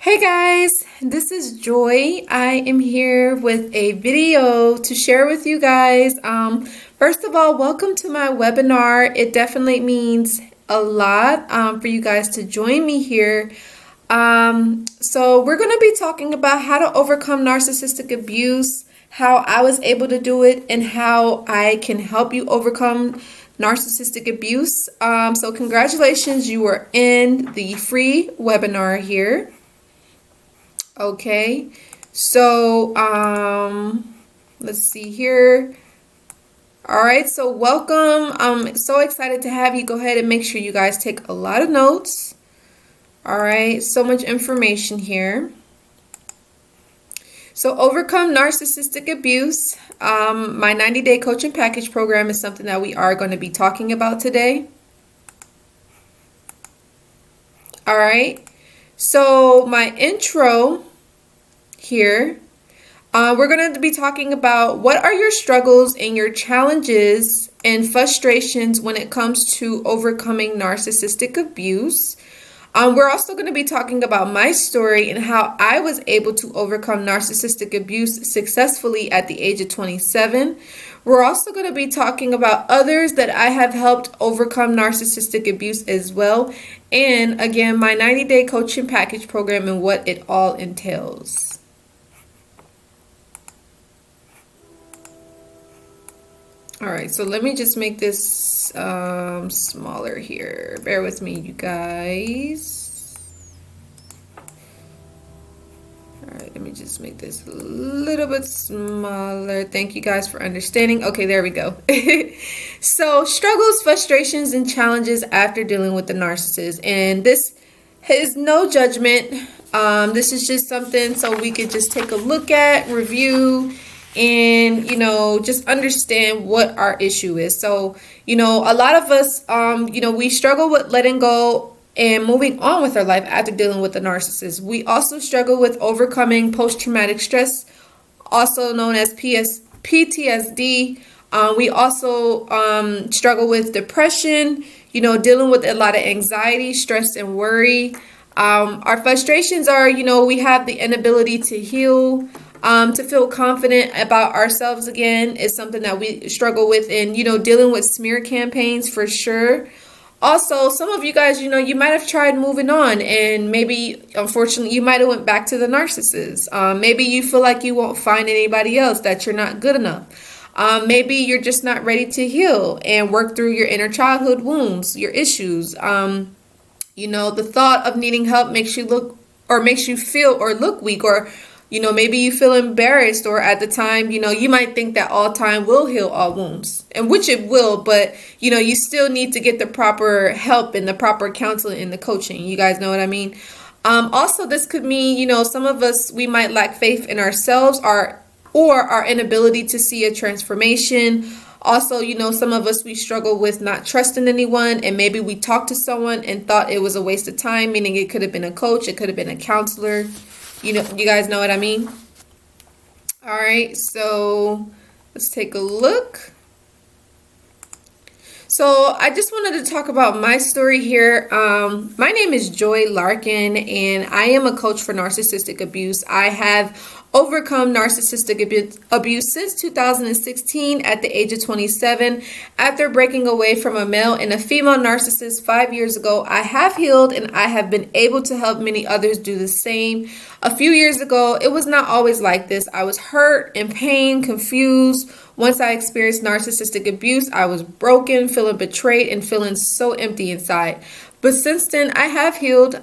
Hey guys, this is Joy. I am here with a video to share with you guys. First of all, welcome to my webinar. It definitely means a lot for you guys to join me here. So we're going to be talking about how to overcome narcissistic abuse, how I was able to do it, and how I can help you overcome narcissistic abuse. So congratulations, you are in the free webinar here. Okay, so let's see here. All right, so welcome. I'm so excited to have you. Go ahead and make sure you guys take a lot of notes. All right, so much information here. So overcome narcissistic abuse. My 90-day coaching package program is something that we are going to be talking about today. All right, so my intro here, we're going to be talking about what are your struggles and your challenges and frustrations when it comes to overcoming narcissistic abuse. We're also going to be talking about my story and how I was able to overcome narcissistic abuse successfully at the age of 27. We're also going to be talking about others that I have helped overcome narcissistic abuse as well. And again, my 90-day coaching package program and what it all entails. All right, so let me just make this smaller here. Bear with me, you guys. All right, let me just make this a little bit smaller. Thank you guys for understanding. Okay, there we go. So, struggles, frustrations, and challenges after dealing with the narcissist. And this is no judgment. This is just something so we could just take a look at, review, and, just understand what our issue is. So, a lot of us, we struggle with letting go and moving on with our life after dealing with the narcissist. We also struggle with overcoming post-traumatic stress, also known as PTSD. We also struggle with depression, dealing with a lot of anxiety, stress, and worry. Our frustrations are, we have the inability to heal. To feel confident about ourselves again is something that we struggle with, and dealing with smear campaigns for sure. Also, some of you guys, you might have tried moving on, and maybe unfortunately you might have went back to the narcissist. Maybe you feel like you won't find anybody else, that you're not good enough. Maybe you're just not ready to heal and work through your inner childhood wounds, your issues. The thought of needing help makes you feel or look weak, or maybe you feel embarrassed, or at the time, you might think that all time will heal all wounds, and which it will, but, you still need to get the proper help and the proper counseling and the coaching. You guys know what I mean? Also, this could mean, some of us, we might lack faith in ourselves or our inability to see a transformation. Also, some of us, we struggle with not trusting anyone, and maybe we talked to someone and thought it was a waste of time, meaning it could have been a coach, it could have been a counselor. You guys know what I mean? All right, so let's take a look. So I just wanted to talk about my story here. My name is Joy Larkin, and I am a coach for narcissistic abuse. I have overcome narcissistic abuse since 2016 at the age of 27. After breaking away from a male and a female narcissist 5 years ago, I have healed, and I have been able to help many others do the same. A few years ago, it was not always like this. I was hurt, in pain, confused. Once I experienced narcissistic abuse, I was broken, feeling betrayed, and feeling so empty inside. But since then, I have healed.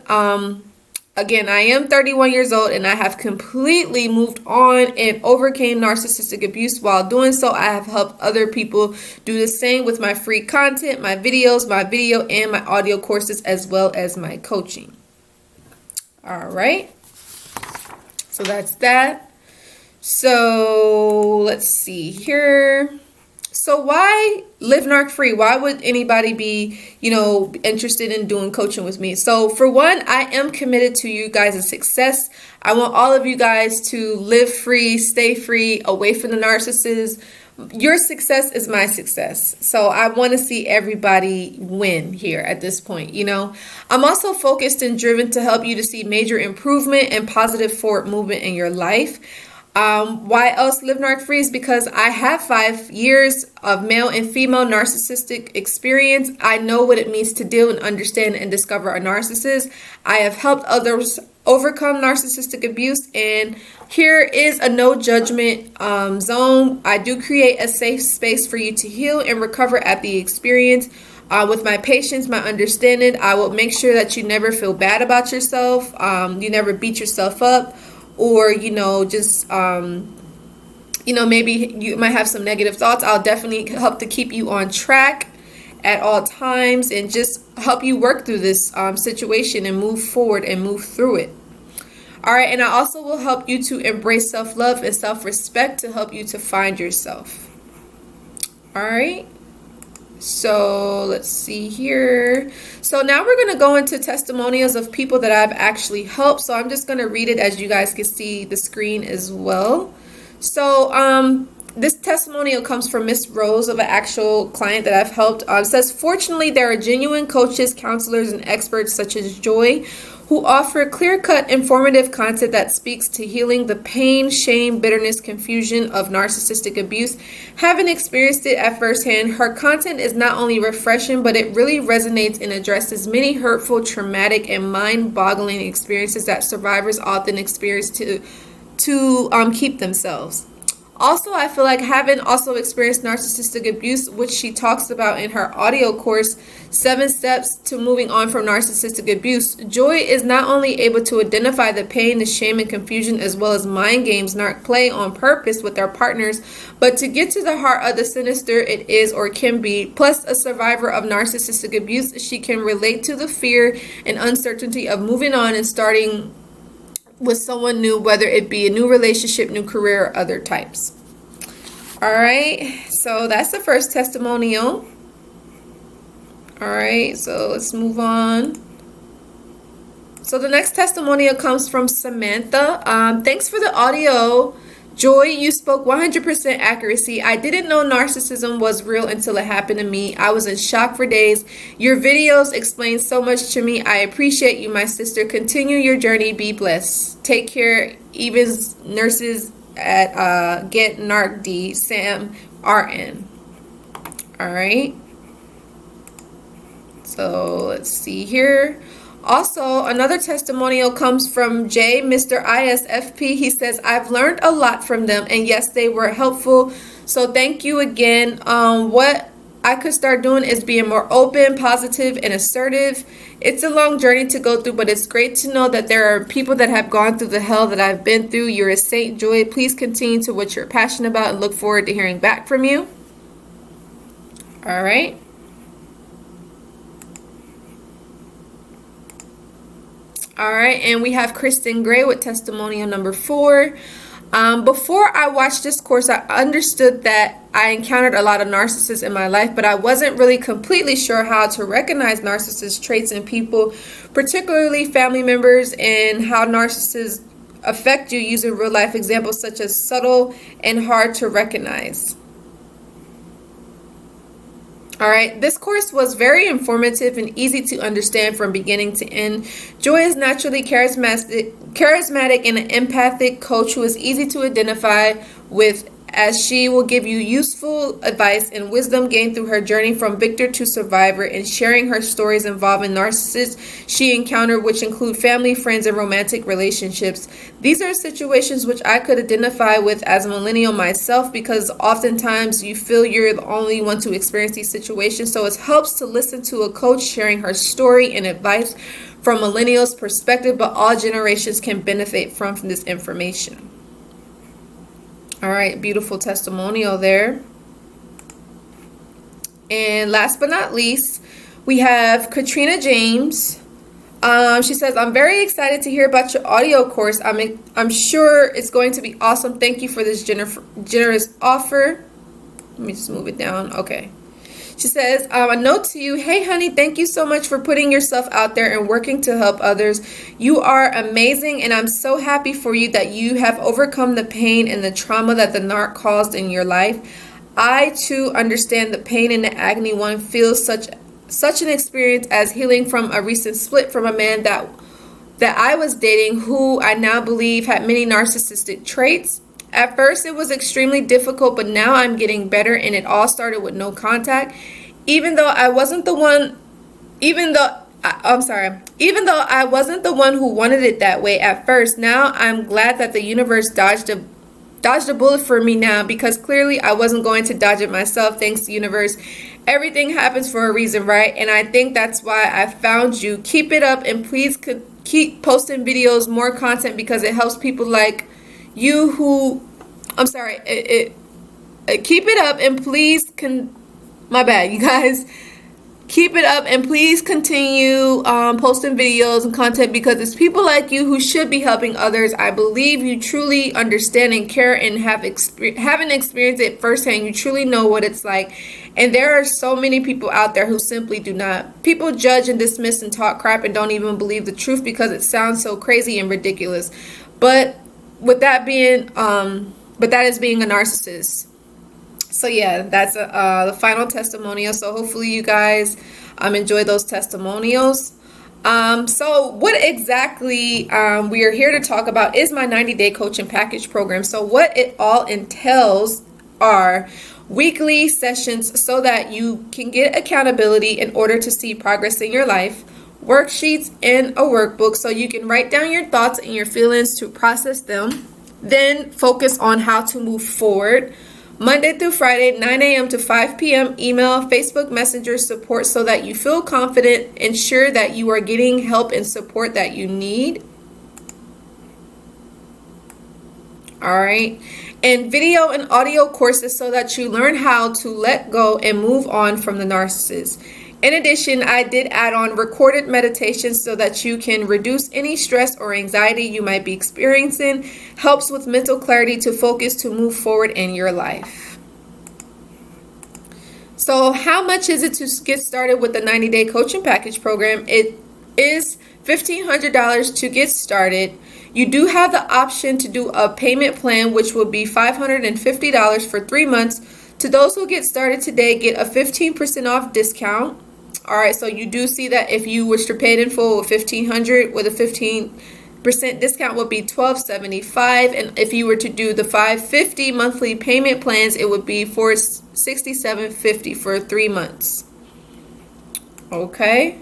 Again, I am 31 years old, and I have completely moved on and overcame narcissistic abuse. While doing so, I have helped other people do the same with my free content, my videos, my video and my audio courses, as well as my coaching. All right. So that's that. So let's see here. So why live narc free? Why would anybody be, interested in doing coaching with me? So for one, I am committed to you guys' success. I want all of you guys to live free, stay free, away from the narcissist, your success is my success. So I want to see everybody win here at this point, you know. I'm also focused and driven to help you to see major improvement and positive forward movement in your life. Why else live narc free is because I have 5 years of male and female narcissistic experience. I know what it means to deal and understand and discover a narcissist. I have helped others overcome narcissistic abuse, and here is a no judgment zone. I do create a safe space for you to heal and recover at the experience. With my patience, my understanding, I will make sure that you never feel bad about yourself. You never beat yourself up, or, you know, just, you know, maybe you might have some negative thoughts. I'll definitely help to keep you on track at all times and just help you work through this situation and move forward and move through it. All right, and I also will help you to embrace self-love and self-respect to help you to find yourself. All right. So let's see here. So now we're going to go into testimonials of people that I've actually helped. So I'm just going to read it as you guys can see the screen as well. So this testimonial comes from Miss Rose, of an actual client that I've helped. It says, fortunately, there are genuine coaches, counselors, and experts such as Joy who offer clear-cut, informative content that speaks to healing the pain, shame, bitterness, confusion of narcissistic abuse. Having experienced it at firsthand, her content is not only refreshing, but it really resonates and addresses many hurtful, traumatic, and mind-boggling experiences that survivors often experience to keep themselves. Also, I feel like having also experienced narcissistic abuse, which she talks about in her audio course, 7 Steps to Moving On from Narcissistic Abuse, Joy is not only able to identify the pain, the shame, and confusion, as well as mind games narc play on purpose with their partners, but to get to the heart of the sinister it is or can be. Plus, a survivor of narcissistic abuse, she can relate to the fear and uncertainty of moving on and starting with someone new, whether it be a new relationship, new career, or other types. All right, so that's the first testimonial. All right, so let's move on. So the next testimonial comes from Samantha. Thanks for the audio, Joy. You spoke 100% accuracy. I didn't know narcissism was real until it happened to me. I was in shock for days. Your videos explain so much to me. I appreciate you, my sister. Continue your journey. Be blessed. Take care. Even nurses at Get Narc D, Sam RN. All right. So let's see here. Also, another testimonial comes from Jay, Mr. ISFP. He says, I've learned a lot from them, and yes, they were helpful. So thank you again. What I could start doing is being more open, positive, and assertive. It's a long journey to go through, but it's great to know that there are people that have gone through the hell that I've been through. You're a saint, Joy. Please continue to what you're passionate about and look forward to hearing back from you. All right. All right, and we have Kristin Gray with testimonial number 4. Before I watched this course, I understood that I encountered a lot of narcissists in my life, but I wasn't really completely sure how to recognize narcissist traits in people, particularly family members, and how narcissists affect you using real life examples such as subtle and hard to recognize. All right, this course was very informative and easy to understand from beginning to end. Joy is naturally charismatic and an empathic coach who is easy to identify with, as she will give you useful advice and wisdom gained through her journey from victor to survivor and sharing her stories involving narcissists she encountered, which include family, friends, and romantic relationships. These are situations which I could identify with as a millennial myself, because oftentimes you feel you're the only one to experience these situations. So it helps to listen to a coach sharing her story and advice from millennials' perspective, but all generations can benefit from this information. All right, beautiful testimonial there. And last but not least, we have Katrina James. She says, I'm very excited to hear about your audio course. I'm sure it's going to be awesome. Thank you for this generous offer. Let me just move it down. Okay. She says, a note to you. Hey, honey, thank you so much for putting yourself out there and working to help others. You are amazing, and I'm so happy for you that you have overcome the pain and the trauma that the narc caused in your life. I too understand the pain and the agony one feels. Such an experience as healing from a recent split from a man that I was dating, who I now believe had many narcissistic traits. At first it was extremely difficult, but now I'm getting better, and it all started with no contact. Even though I wasn't the one even though I wasn't the one who wanted it that way at first, now I'm glad that the universe dodged a bullet for me now, because clearly I wasn't going to dodge it myself. Thanks, universe. Everything happens for a reason, right? And I think that's why I found you. Keep it up, and please keep posting videos, more content, because it helps people like you who keep it up, and please my bad, you guys. Keep it up, and please continue posting videos and content, because it's people like you who should be helping others. I believe you truly understand and care, and haven't experienced it firsthand. You truly know what it's like. And there are so many people out there who simply do not. People judge and dismiss and talk crap and don't even believe the truth because it sounds so crazy and ridiculous. But that is being a narcissist. So yeah, that's the final testimonial. So hopefully you guys enjoy those testimonials. So what exactly we are here to talk about is my 90-day coaching package program. So what it all entails are weekly sessions so that you can get accountability in order to see progress in your life, worksheets, and a workbook so you can write down your thoughts and your feelings to process them, then focus on how to move forward. Monday through Friday, 9 a.m. to 5 p.m. email, Facebook Messenger support so that you feel confident, ensure that you are getting help and support that you need. All right. And video and audio courses so that you learn how to let go and move on from the narcissist. In addition, I did add on recorded meditations so that you can reduce any stress or anxiety you might be experiencing. Helps with mental clarity to focus to move forward in your life. So how much is it to get started with the 90-day coaching package program? It is $1,500 to get started. You do have the option to do a payment plan, which will be $550 for 3 months. To those who get started today, get a 15% off discount. All right, so you do see that if you wish to pay it in full with $1,500 with a 15% discount would be $1,275, and if you were to do the $550 monthly payment plans, it would be $67.50 for 3 months. Okay,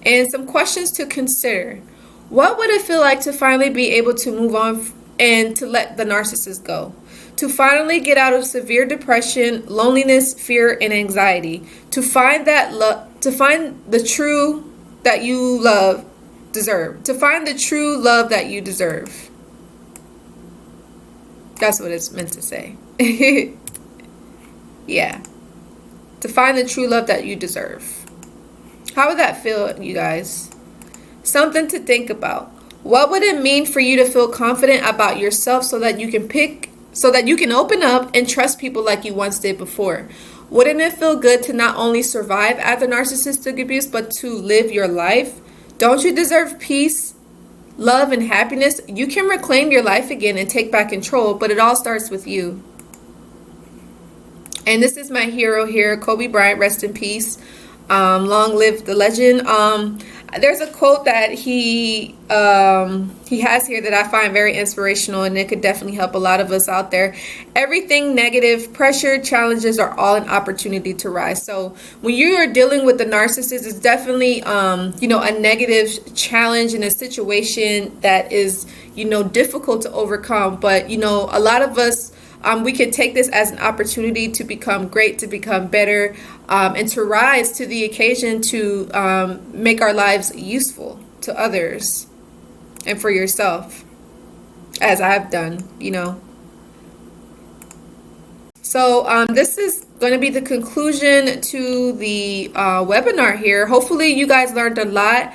and some questions to consider. What would it feel like to finally be able to move on and to let the narcissist go? To finally get out of severe depression, loneliness, fear, and anxiety. To find the true that you deserve. To find the true love that you deserve. That's what it's meant to say. Yeah. To find the true love that you deserve. How would that feel, you guys? Something to think about. What would it mean for you to feel confident about yourself so that you can open up and trust people like you once did before? Wouldn't it feel good to not only survive after narcissistic abuse, but to live your life? Don't you deserve peace, love, and happiness? You can reclaim your life again and take back control, but it all starts with you. And this is my hero here, Kobe Bryant, rest in peace. Long live the legend. There's a quote that he has here that I find very inspirational, and it could definitely help a lot of us out there. Everything negative, pressure, challenges are all an opportunity to rise. So when you are dealing with the narcissist, it's definitely a negative challenge in a situation that is difficult to overcome. But a lot of us, we could take this as an opportunity to become great, to become better, and to rise to the occasion to make our lives useful to others and for yourself, as I've done, So this is going to be the conclusion to the webinar here. Hopefully you guys learned a lot.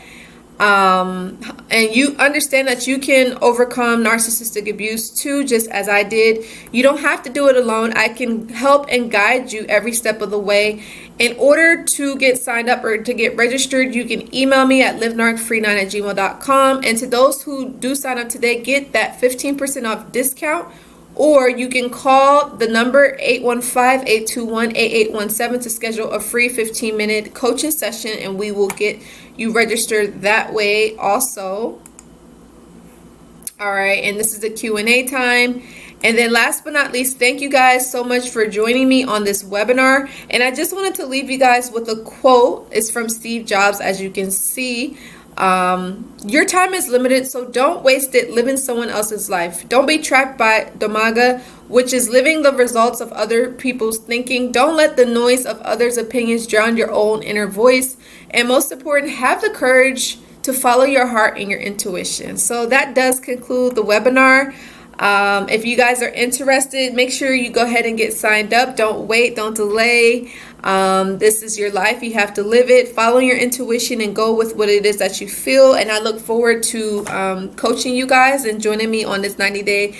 And you understand that you can overcome narcissistic abuse too, just as I did. You don't have to do it alone. I can help and guide you every step of the way. In order to get signed up or to get registered, you can email me at livenarcfree9@gmail.com. And to those who do sign up today, get that 15% off discount or you can call the number 815-821-8817 to schedule a free 15-minute coaching session, and we will get you registered that way also. All right, and this is the Q&A time. And then last but not least, thank you guys so much for joining me on this webinar. And I just wanted to leave you guys with a quote. It's from Steve Jobs, as you can see. Your time is limited, so don't waste it living someone else's life. Don't be trapped by domaga, which is living the results of other people's thinking. Don't let the noise of others' opinions drown your own inner voice. And most important, have the courage to follow your heart and your intuition. So that does conclude the webinar. If you guys are interested, make sure you go ahead and get signed up. Don't wait, don't delay. This is your life. You have to live it. Follow your intuition and go with what it is that you feel. And I look forward to coaching you guys and joining me on this 90-day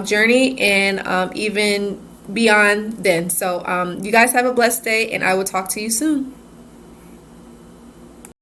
journey, and even beyond then. So you guys have a blessed day, and I will talk to you soon.